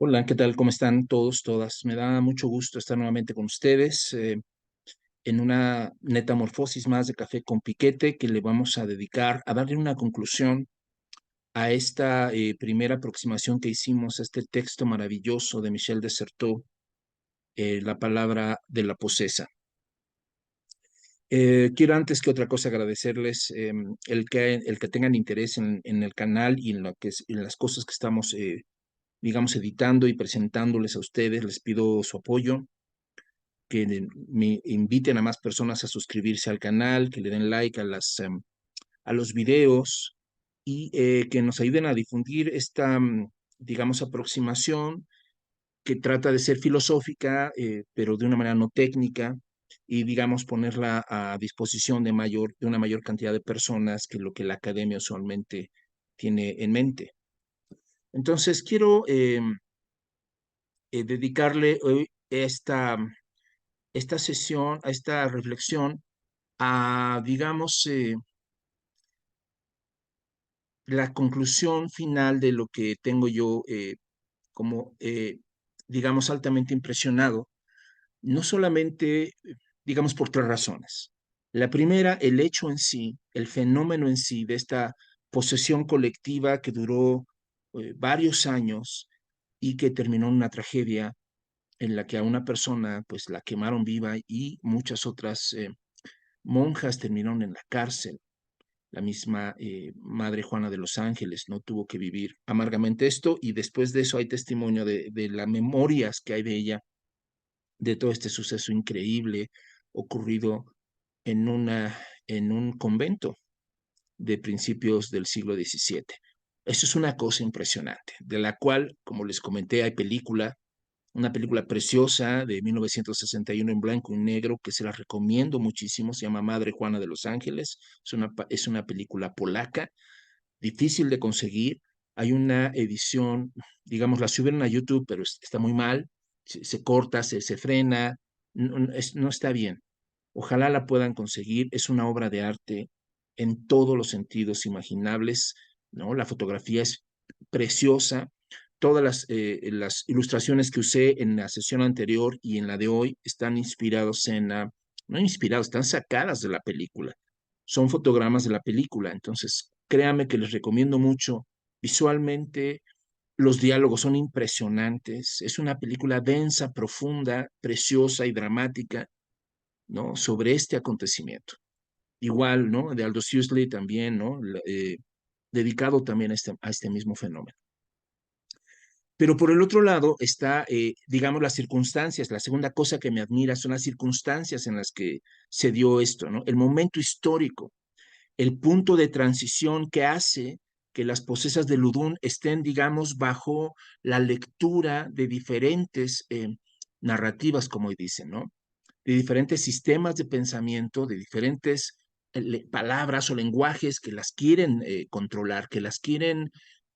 Hola, ¿qué tal? ¿Cómo están todos, todas? Me da mucho gusto estar nuevamente con ustedes en una metamorfosis más de Café con Piquete que le vamos a dedicar a darle una conclusión a esta primera aproximación que hicimos a este texto maravilloso de Michel de Certeau, La palabra de la posesa. Quiero antes que otra cosa agradecerles el que tengan interés en el canal y en las cosas que estamos, digamos, editando y presentándoles a ustedes. Les pido su apoyo, que me inviten a más personas a suscribirse al canal, que le den like a los videos y que nos ayuden a difundir esta, digamos, aproximación que trata de ser filosófica, pero de una manera no técnica y, digamos, ponerla a disposición de una mayor cantidad de personas que lo que la academia usualmente tiene en mente. Entonces, quiero dedicarle hoy esta sesión, a esta reflexión, a, digamos, la conclusión final de lo que tengo yo como, digamos, altamente impresionado, no solamente, digamos, por tres razones. La primera, el hecho en sí, el fenómeno en sí de esta posesión colectiva que duró varios años y que terminó en una tragedia en la que a una persona, pues, la quemaron viva y muchas otras monjas terminaron en la cárcel. La misma Madre Juana de los Ángeles no tuvo que vivir amargamente esto, y después de eso hay testimonio de las memorias que hay de ella, de todo este suceso increíble ocurrido en, en un convento de principios del siglo XVII. Eso es una cosa impresionante, de la cual, como les comenté, hay una película preciosa de 1961 en blanco y negro que se la recomiendo muchísimo. Se llama Madre Juana de los Ángeles. Es una película polaca, difícil de conseguir. Hay una edición, digamos, la subieron a YouTube, pero está muy mal. Se corta, se frena, no está bien. Ojalá la puedan conseguir. Es una obra de arte en todos los sentidos imaginables, ¿no? La fotografía es preciosa. Todas las ilustraciones que usé en la sesión anterior y en la de hoy están inspirados no inspirados, están sacadas de la película. Son fotogramas de la película. Entonces, créanme que les recomiendo mucho. Visualmente, los diálogos son impresionantes. Es una película densa, profunda, preciosa y dramática, ¿no? Sobre este acontecimiento. Igual, ¿no? De Aldous Huxley también, ¿no? Dedicado también a este mismo fenómeno. Pero por el otro lado está, digamos, las circunstancias. La segunda cosa que me admira son las circunstancias en las que se dio esto, ¿no? El momento histórico, el punto de transición que hace que las posesas de Ludun estén, digamos, bajo la lectura de diferentes narrativas, como dicen, ¿no? De diferentes sistemas de pensamiento, de diferentes palabras o lenguajes que las quieren controlar, que las quieren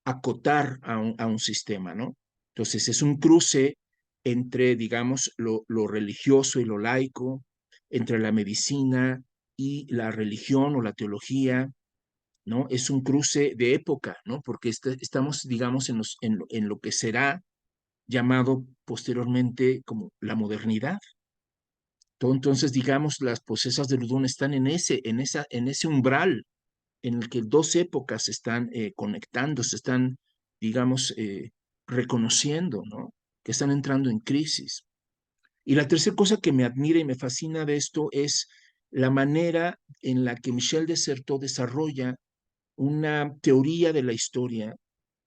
acotar a un sistema, ¿no? Entonces es un cruce entre, digamos, lo religioso y lo laico, entre la medicina y la religión o la teología, ¿no? Es un cruce de época, ¿no? Porque estamos, digamos, en lo que será llamado posteriormente como la modernidad. Entonces, digamos, las posesas de Ludón están en ese umbral en el que dos épocas se están conectando, se están, digamos, reconociendo, ¿no? Que están entrando en crisis. Y la tercera cosa que me admira y me fascina de esto es la manera en la que Michel de Certeau desarrolla una teoría de la historia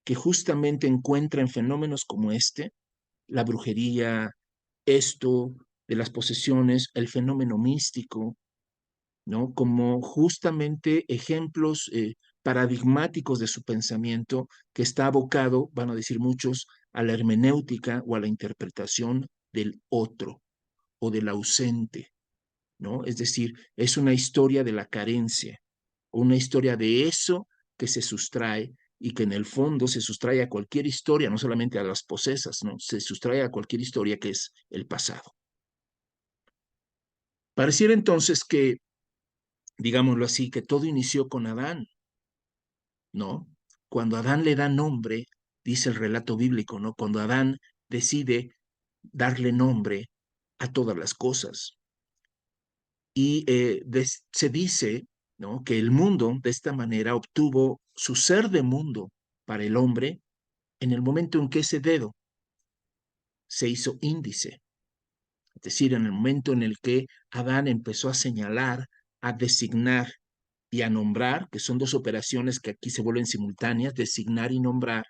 que justamente encuentra en fenómenos como este, la brujería, esto de las posesiones, el fenómeno místico, ¿no? Como justamente ejemplos paradigmáticos de su pensamiento que está abocado, van a decir muchos, a la hermenéutica o a la interpretación del otro o del ausente, ¿no? Es decir, es una historia de la carencia, una historia de eso que se sustrae y que en el fondo se sustrae a cualquier historia, no solamente a las posesas, ¿no? Se sustrae a cualquier historia que es el pasado. Pareciera entonces que, digámoslo así, que todo inició con Adán, ¿no? Cuando Adán le da nombre dice el relato bíblico, ¿no? Cuando Adán decide darle nombre a todas las cosas. Y se dice, ¿no?, que el mundo de esta manera obtuvo su ser de mundo para el hombre en el momento en que ese dedo se hizo índice. Es decir, en el momento en el que Adán empezó a señalar, a designar y a nombrar, que son dos operaciones que aquí se vuelven simultáneas, designar y nombrar,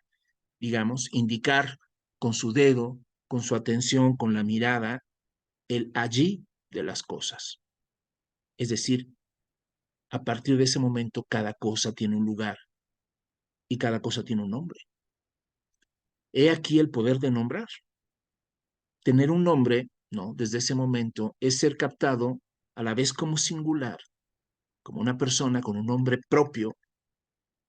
digamos, indicar con su dedo, con su atención, con la mirada, el allí de las cosas. Es decir, a partir de ese momento cada cosa tiene un lugar y cada cosa tiene un nombre. He aquí el poder de nombrar. Tener un nombre, ¿no?, desde ese momento es ser captado a la vez como singular, como una persona con un nombre propio,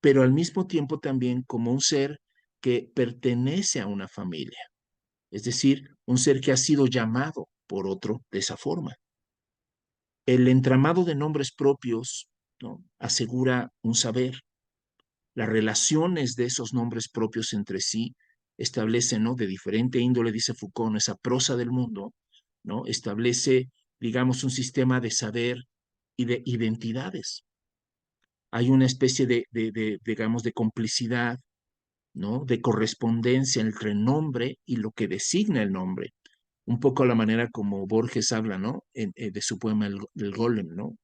pero al mismo tiempo también como un ser que pertenece a una familia, es decir, un ser que ha sido llamado por otro de esa forma. El entramado de nombres propios, ¿no?, asegura un saber. Las relaciones de esos nombres propios entre sí establecen, ¿no?, de diferente índole, dice Foucault, esa prosa del mundo, ¿no?, establece, digamos, un sistema de saber y de identidades. Hay una especie digamos, de complicidad, ¿no?, de correspondencia entre el nombre y lo que designa el nombre. Un poco a la manera como Borges habla, ¿no?, de su poema del Golem, ¿no?,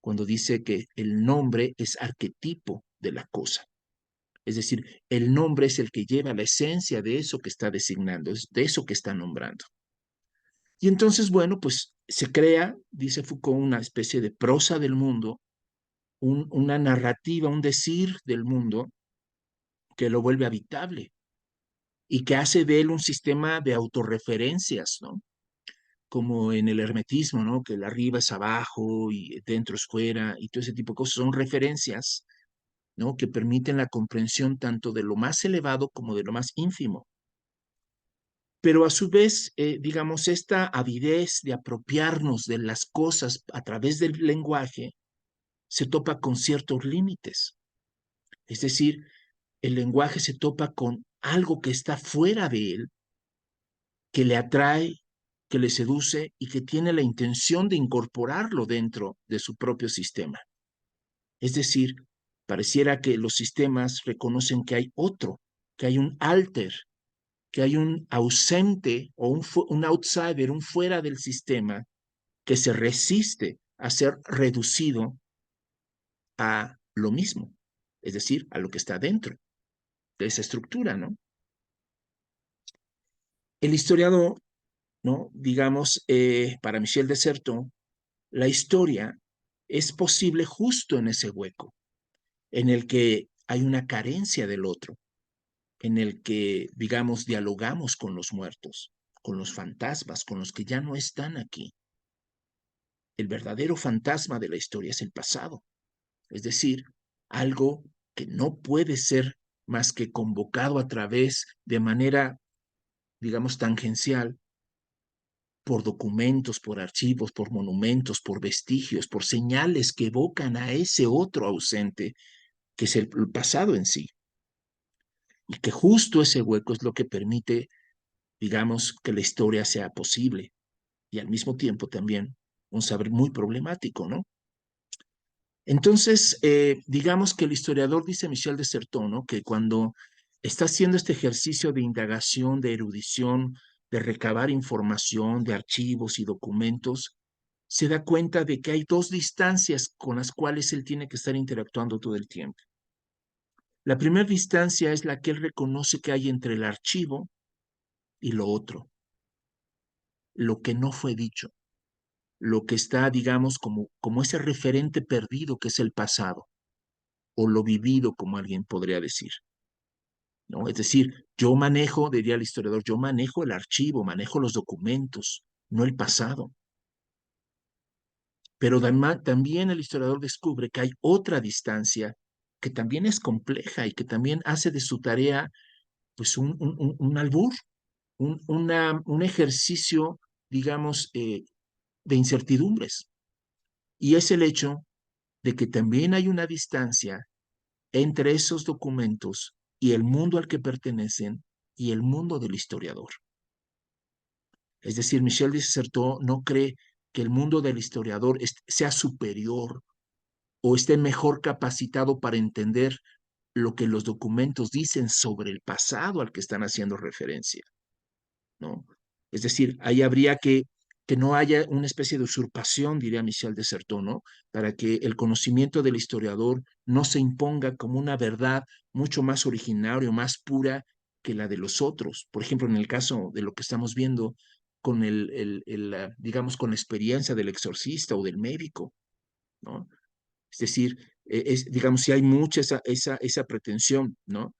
cuando dice que el nombre es arquetipo de la cosa. Es decir, el nombre es el que lleva la esencia de eso que está designando, de eso que está nombrando. Y entonces, bueno, pues se crea, dice Foucault, una especie de prosa del mundo, una narrativa, un decir del mundo que lo vuelve habitable y que hace de él un sistema de autorreferencias, ¿no? Como en el hermetismo, ¿no?, que el arriba es abajo y dentro es fuera y todo ese tipo de cosas son referencias, ¿no?, que permiten la comprensión tanto de lo más elevado como de lo más ínfimo. Pero a su vez, digamos, esta avidez de apropiarnos de las cosas a través del lenguaje se topa con ciertos límites. Es decir, el lenguaje se topa con algo que está fuera de él, que le atrae, que le seduce y que tiene la intención de incorporarlo dentro de su propio sistema. Es decir, pareciera que los sistemas reconocen que hay otro, que hay un alter, que hay un ausente o un outsider, un fuera del sistema, que se resiste a ser reducido a lo mismo, es decir, a lo que está dentro de esa estructura, ¿no? El historiador, ¿no?, digamos, para Michel de Certeau, la historia es posible justo en ese hueco, en el que hay una carencia del otro, en el que, digamos, dialogamos con los muertos, con los fantasmas, con los que ya no están aquí. El verdadero fantasma de la historia es el pasado, es decir, algo que no puede ser más que convocado a través de manera, digamos, tangencial por documentos, por archivos, por monumentos, por vestigios, por señales que evocan a ese otro ausente, que es el pasado en sí. Y que justo ese hueco es lo que permite, digamos, que la historia sea posible y al mismo tiempo también un saber muy problemático, ¿no? Entonces, digamos que el historiador, dice Michel de Certeau, ¿no?, que cuando está haciendo este ejercicio de indagación, de erudición, de recabar información, de archivos y documentos, se da cuenta de que hay dos distancias con las cuales él tiene que estar interactuando todo el tiempo. La primera distancia es la que él reconoce que hay entre el archivo y lo otro, lo que no fue dicho, lo que está, digamos, como ese referente perdido que es el pasado, o lo vivido, como alguien podría decir, ¿no? Es decir, yo manejo, diría el historiador, yo manejo el archivo, manejo los documentos, no el pasado. Pero también el historiador descubre que hay otra distancia que también es compleja y que también hace de su tarea, pues, un albur, un ejercicio, digamos, de incertidumbres. Y es el hecho de que también hay una distancia entre esos documentos y el mundo al que pertenecen y el mundo del historiador. Es decir, Michel de Certeau no cree que el mundo del historiador sea superior o esté mejor capacitado para entender lo que los documentos dicen sobre el pasado al que están haciendo referencia, ¿no? Es decir, ahí habría que no haya una especie de usurpación, diría Michel de Certeau, ¿no? Para que el conocimiento del historiador no se imponga como una verdad mucho más originaria o más pura que la de los otros. Por ejemplo, en el caso de lo que estamos viendo con digamos, con la experiencia del exorcista o del médico, ¿no? Es decir, digamos, si hay mucha esa pretensión, ¿no?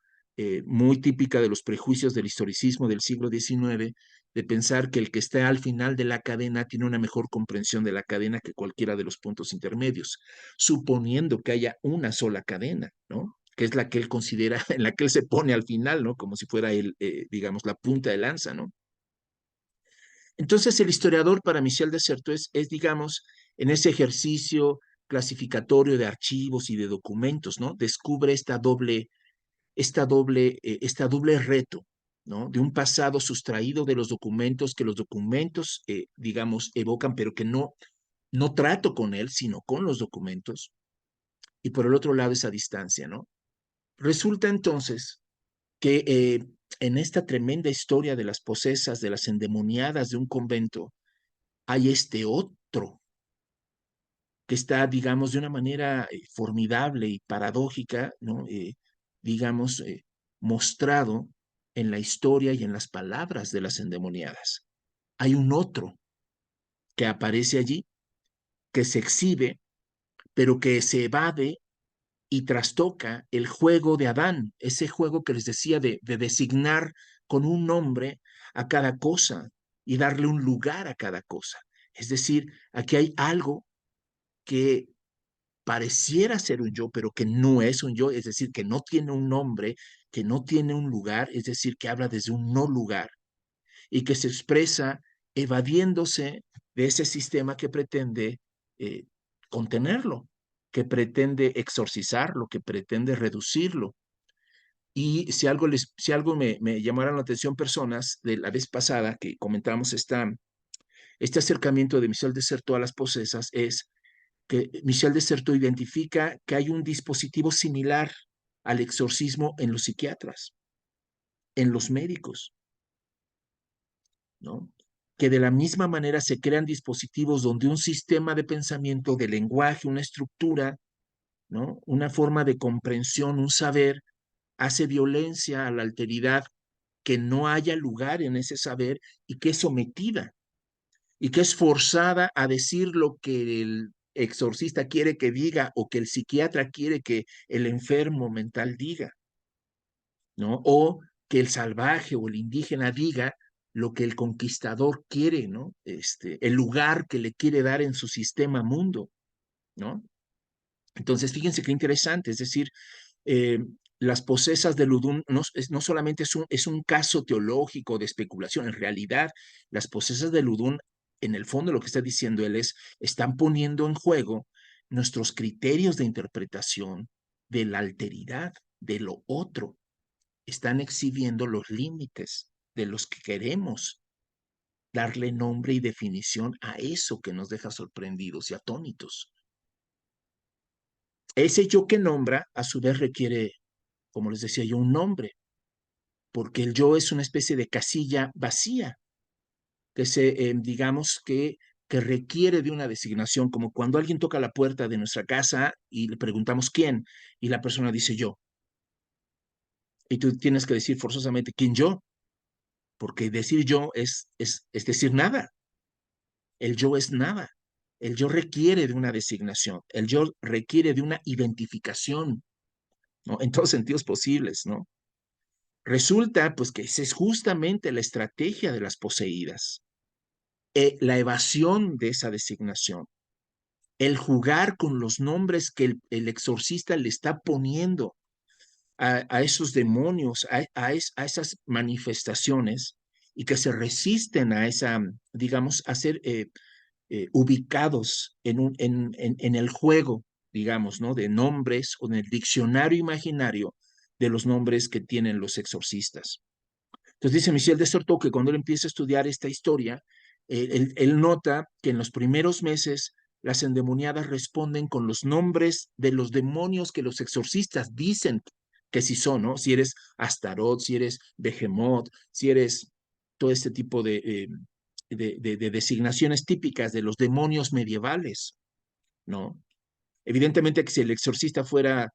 Muy típica de los prejuicios del historicismo del siglo XIX, de pensar que el que está al final de la cadena tiene una mejor comprensión de la cadena que cualquiera de los puntos intermedios, suponiendo que haya una sola cadena, ¿no? Que es la que él considera, en la que él se pone al final, ¿no? Como si fuera él, digamos, la punta de lanza, ¿no? Entonces, el historiador para Michel de Certeau digamos, en ese ejercicio clasificatorio de archivos y de documentos, ¿no? Descubre esta doble reto, ¿no? De un pasado sustraído de los documentos, que los documentos, digamos, evocan, pero que no trato con él, sino con los documentos. Y por el otro lado, esa distancia, ¿no? Resulta entonces que en esta tremenda historia de las posesas, de las endemoniadas de un convento, hay este otro que está, digamos, de una manera formidable y paradójica, ¿no? Digamos, mostrado en la historia y en las palabras de las endemoniadas. Hay un otro que aparece allí, que se exhibe, pero que se evade y trastoca el juego de Adán, ese juego que les decía de designar con un nombre a cada cosa y darle un lugar a cada cosa. Es decir, aquí hay algo que pareciera ser un yo, pero que no es un yo, es decir, que no tiene un nombre, que no tiene un lugar, es decir, que habla desde un no lugar y que se expresa evadiéndose de ese sistema que pretende eh, contenerlo, que pretende exorcizarlo, que pretende reducirlo. Y si algo me llamaron la atención personas de la vez pasada que comentábamos este acercamiento de Michel de Certeau a las posesas es que Michel de Certeau identifica que hay un dispositivo similar al exorcismo en los psiquiatras, en los médicos, ¿no? Que de la misma manera se crean dispositivos donde un sistema de pensamiento, de lenguaje, una estructura, ¿no? Una forma de comprensión, un saber, hace violencia a la alteridad, que no haya lugar en ese saber y que es sometida y que es forzada a decir lo que el exorcista quiere que diga o que el psiquiatra quiere que el enfermo mental diga, ¿no? O que el salvaje o el indígena diga lo que el conquistador quiere, ¿no? El lugar que le quiere dar en su sistema mundo, ¿no? Entonces, fíjense qué interesante, es decir, eh, las posesas de Ludum no solamente es un caso teológico de especulación, en realidad las posesas de Ludum, en el fondo lo que está diciendo él están poniendo en juego nuestros criterios de interpretación de la alteridad, de lo otro, están exhibiendo los límites de los que queremos darle nombre y definición a eso que nos deja sorprendidos y atónitos. Ese yo que nombra, a su vez, requiere, como les decía yo, un nombre, porque el yo es una especie de casilla vacía, que digamos que requiere de una designación, como cuando alguien toca la puerta de nuestra casa y le preguntamos quién, y la persona dice yo, y tú tienes que decir forzosamente quién yo, porque decir yo es decir nada, el yo es nada, el yo requiere de una designación, el yo requiere de una identificación, ¿no? En todos sentidos posibles, ¿no? Resulta, pues, que esa es justamente la estrategia de las poseídas, la evasión de esa designación, el jugar con los nombres que el exorcista le está poniendo a esos demonios, a esas manifestaciones y que se resisten a esa, digamos, a ser ubicados en el juego, digamos, ¿no? De nombres o en el diccionario imaginario de los nombres que tienen los exorcistas. Entonces dice Michel de Certeau que cuando él empieza a estudiar esta historia, él nota que en los primeros meses las endemoniadas responden con los nombres de los demonios que los exorcistas dicen que sí son, ¿no? Si eres Astaroth, si eres Behemoth, si eres todo este tipo de designaciones típicas de los demonios medievales, ¿no? Evidentemente que si el exorcista fuera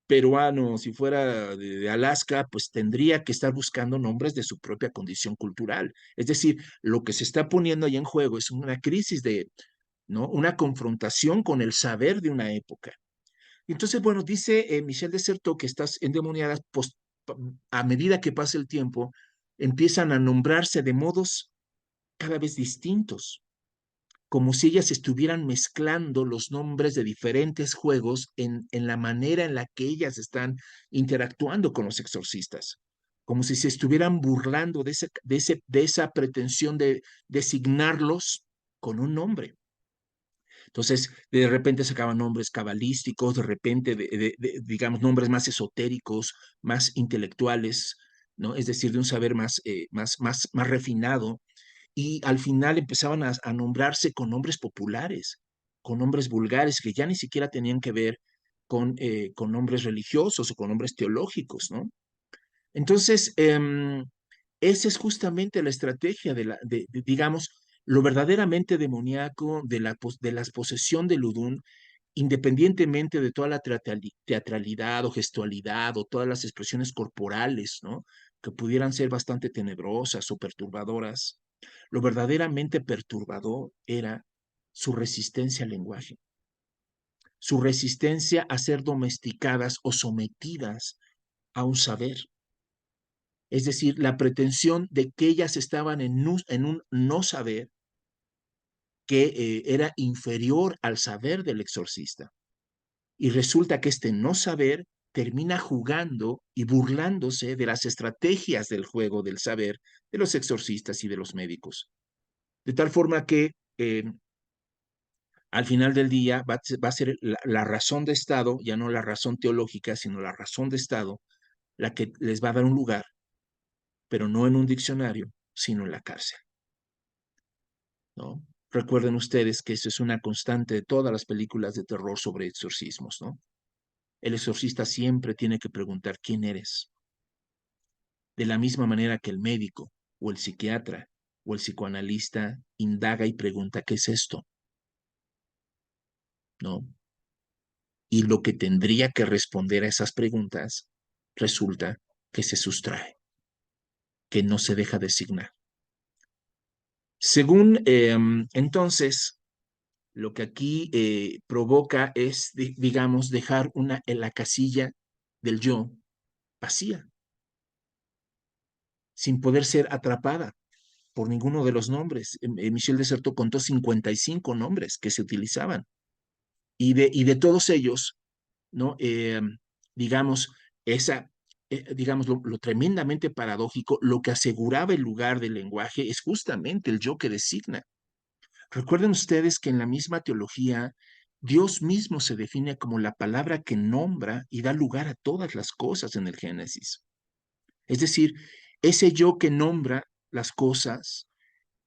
peruano, si fuera de Alaska, pues tendría que estar buscando nombres de su propia condición cultural. Es decir, lo que se está poniendo ahí en juego es una crisis de, ¿no? Una confrontación con el saber de una época. Entonces, bueno, dice Michel de Certeau que estas endemoniadas, pues, a medida que pasa el tiempo, empiezan a nombrarse de modos cada vez distintos, como si ellas estuvieran mezclando los nombres de diferentes juegos en la manera en la que ellas están interactuando con los exorcistas, como si se estuvieran burlando de esa pretensión de designarlos con un nombre. Entonces, de repente sacaban nombres cabalísticos, de repente, digamos, nombres más esotéricos, más intelectuales, ¿no? Es decir, de un saber más refinado, y al final empezaban a nombrarse con nombres populares, con nombres vulgares que ya ni siquiera tenían que ver con nombres religiosos o con nombres teológicos, ¿no? Entonces, esa es justamente la estrategia digamos, lo verdaderamente demoníaco de la posesión de Ludum, independientemente de toda la teatralidad o gestualidad o todas las expresiones corporales, ¿no? Que pudieran ser bastante tenebrosas o perturbadoras. Lo verdaderamente perturbador era su resistencia al lenguaje, su resistencia a ser domesticadas o sometidas a un saber. Es decir, la pretensión de que ellas estaban en un no saber que era inferior al saber del exorcista. Y resulta que este no saber termina jugando y burlándose de las estrategias del juego del saber de los exorcistas y de los médicos. De tal forma que al final del día va a ser la razón de Estado, ya no la razón teológica, sino la razón de Estado, la que les va a dar un lugar, pero no en un diccionario, sino en la cárcel, ¿no? Recuerden ustedes que eso es una constante de todas las películas de terror sobre exorcismos, ¿no? El exorcista siempre tiene que preguntar quién eres, de la misma manera que el médico o el psiquiatra o el psicoanalista indaga y pregunta qué es esto, ¿no? Y lo que tendría que responder a esas preguntas resulta que se sustrae, que no se deja designar. Según entonces, lo que aquí provoca es, digamos, dejar en la casilla del yo vacía, sin poder ser atrapada por ninguno de los nombres. Michel de Certeau contó 55 nombres que se utilizaban y de todos ellos, ¿no? Digamos, digamos, lo tremendamente paradójico, lo que aseguraba el lugar del lenguaje es justamente el yo que designa. Recuerden ustedes que en la misma teología, Dios mismo se define como la palabra que nombra y da lugar a todas las cosas en el Génesis. Es decir, ese yo que nombra las cosas,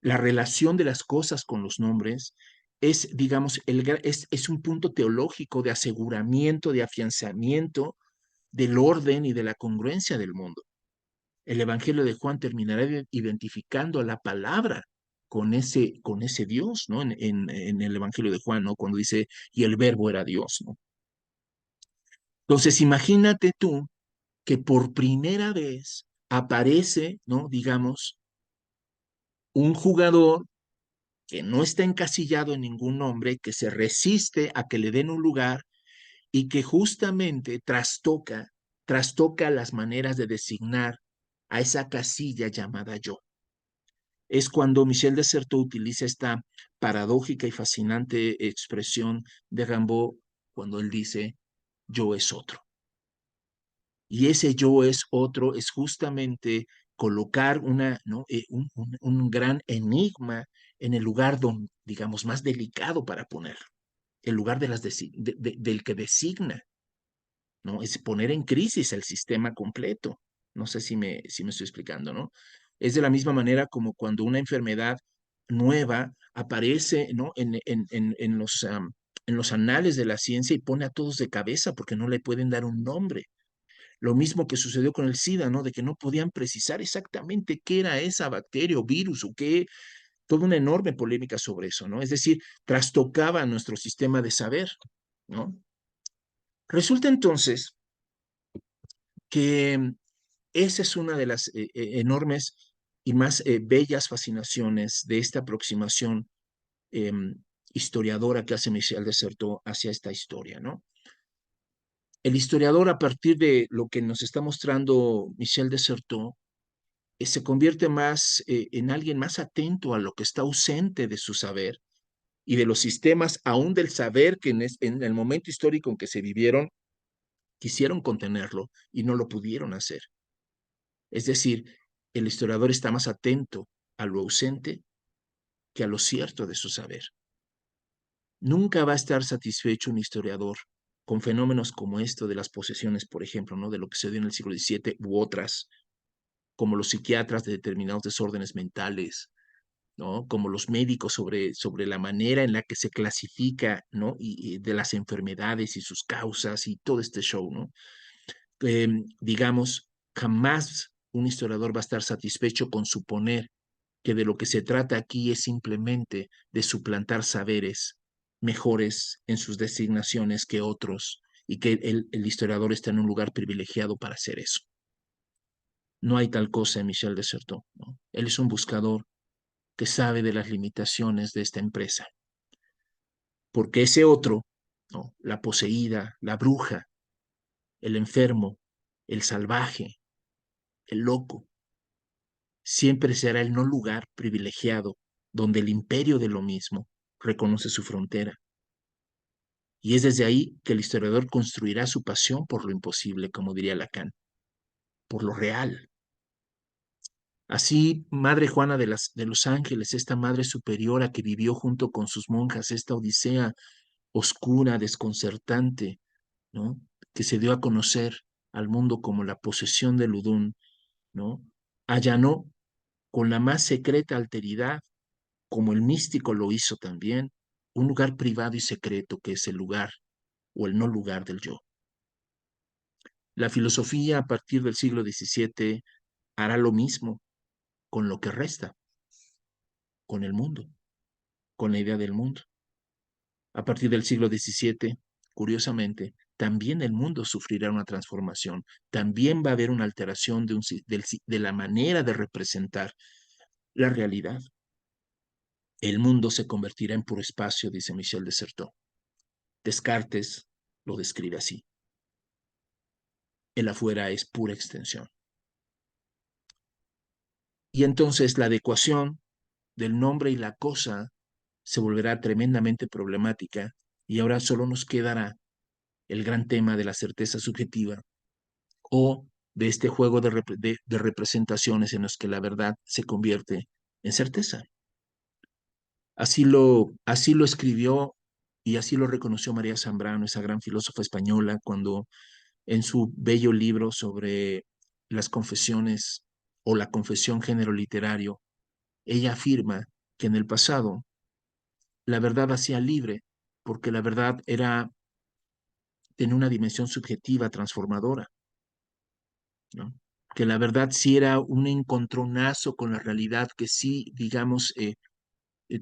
la relación de las cosas con los nombres, es, digamos, es un punto teológico de aseguramiento, de afianzamiento del orden y de la congruencia del mundo. El Evangelio de Juan terminará identificando a la palabra con ese Dios, ¿no? En el Evangelio de Juan, ¿no? Cuando dice, y el verbo era Dios, ¿no? Entonces, imagínate tú que por primera vez aparece, ¿no? Digamos, un jugador que no está encasillado en ningún nombre, que se resiste a que le den un lugar y que justamente trastoca las maneras de designar a esa casilla llamada yo. Es cuando Michel de Certeau utiliza esta paradójica y fascinante expresión de Rimbaud cuando él dice, yo es otro. Y ese yo es otro es justamente colocar ¿no? Un gran enigma en el lugar, digamos, más delicado para poner, el lugar del que designa. ¿no? Es poner en crisis el sistema completo. No sé si me estoy explicando, ¿no? Es de la misma manera como cuando una enfermedad nueva aparece, ¿no? En los anales de la ciencia y pone a todos de cabeza porque no le pueden dar un nombre. Lo mismo que sucedió con el SIDA, ¿no? De que no podían precisar exactamente qué era esa bacteria o virus o qué, toda una enorme polémica sobre eso, ¿no? Es decir, trastocaba nuestro sistema de saber, ¿no? Resulta entonces que esa es una de las enormes y más bellas fascinaciones de esta aproximación eh, historiadora que hace Michel Desserteau hacia esta historia, ¿no? El historiador, a partir de lo que nos está mostrando Michel Desserteau, se convierte más en alguien más atento a lo que está ausente de su saber y de los sistemas, aún del saber que en el momento histórico en que se vivieron, quisieron contenerlo y no lo pudieron hacer. Es decir, el historiador está más atento a lo ausente que a lo cierto de su saber. Nunca va a estar satisfecho un historiador con fenómenos como esto de las posesiones, por ejemplo, ¿no? De lo que se dio en el siglo XVII u otras, como los psiquiatras de determinados desórdenes mentales, ¿no? Como los médicos sobre la manera en la que se clasifica, ¿no? Y de las enfermedades y sus causas y todo este show, ¿no? Digamos, jamás un historiador va a estar satisfecho con suponer que de lo que se trata aquí es simplemente de suplantar saberes mejores en sus designaciones que otros y que el historiador está en un lugar privilegiado para hacer eso. No hay tal cosa en Michel Desserteau, ¿no? Él es un buscador que sabe de las limitaciones de esta empresa, porque ese otro, ¿no? La poseída, la bruja, el enfermo, el salvaje, el loco, siempre será el no lugar privilegiado donde el imperio de lo mismo reconoce su frontera. Y es desde ahí que el historiador construirá su pasión por lo imposible, como diría Lacan, por lo real. Así, Madre Juana de los Ángeles, esta madre superiora que vivió junto con sus monjas esta odisea oscura, desconcertante, ¿no? Que se dio a conocer al mundo como la posesión de Ludún, ¿no? Allanó con la más secreta alteridad, como el místico lo hizo también, un lugar privado y secreto que es el lugar o el no lugar del yo. La filosofía a partir del siglo XVII hará lo mismo con lo que resta, con el mundo, con la idea del mundo. A partir del siglo XVII, curiosamente, también el mundo sufrirá una transformación, también va a haber una alteración de la manera de representar la realidad. El mundo se convertirá en puro espacio, dice Michel Desserteau. Descartes lo describe así. El afuera es pura extensión. Y entonces la adecuación del nombre y la cosa se volverá tremendamente problemática y ahora solo nos quedará el gran tema de la certeza subjetiva o de este juego de representaciones en los que la verdad se convierte en certeza. Así lo escribió y así lo reconoció María Zambrano, esa gran filósofa española, cuando en su bello libro sobre las confesiones o la confesión género literario, ella afirma que en el pasado la verdad hacía libre, porque la verdad tenía una dimensión subjetiva transformadora, ¿no? Que la verdad sí era un encontronazo con la realidad, que sí, digamos,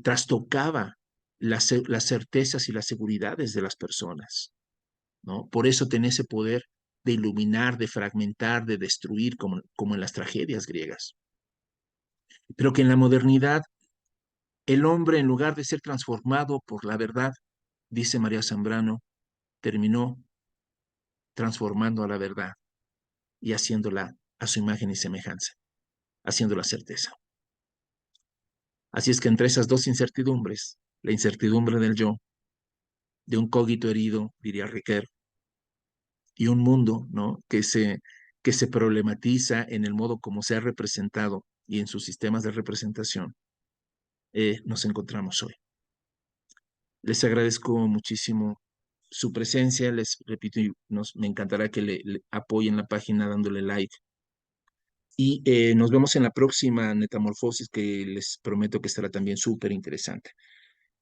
trastocaba las certezas y las seguridades de las personas, ¿no? Por eso tenía ese poder de iluminar, de fragmentar, de destruir, como en las tragedias griegas. Pero que en la modernidad el hombre, en lugar de ser transformado por la verdad, dice María Zambrano, terminó transformando a la verdad y haciéndola a su imagen y semejanza, haciéndola certeza. Así es que entre esas dos incertidumbres, la incertidumbre del yo, de un cogito herido, diría Riquet, y un mundo, ¿no? Que se problematiza en el modo como se ha representado y en sus sistemas de representación, nos encontramos hoy. Les agradezco muchísimo su presencia. Les repito, me encantará que le apoyen la página dándole like. Y nos vemos en la próxima Metamorfosis, que les prometo que estará también súper interesante.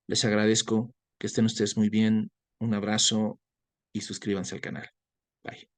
Les agradezco, que estén ustedes muy bien. Un abrazo y suscríbanse al canal. Bye.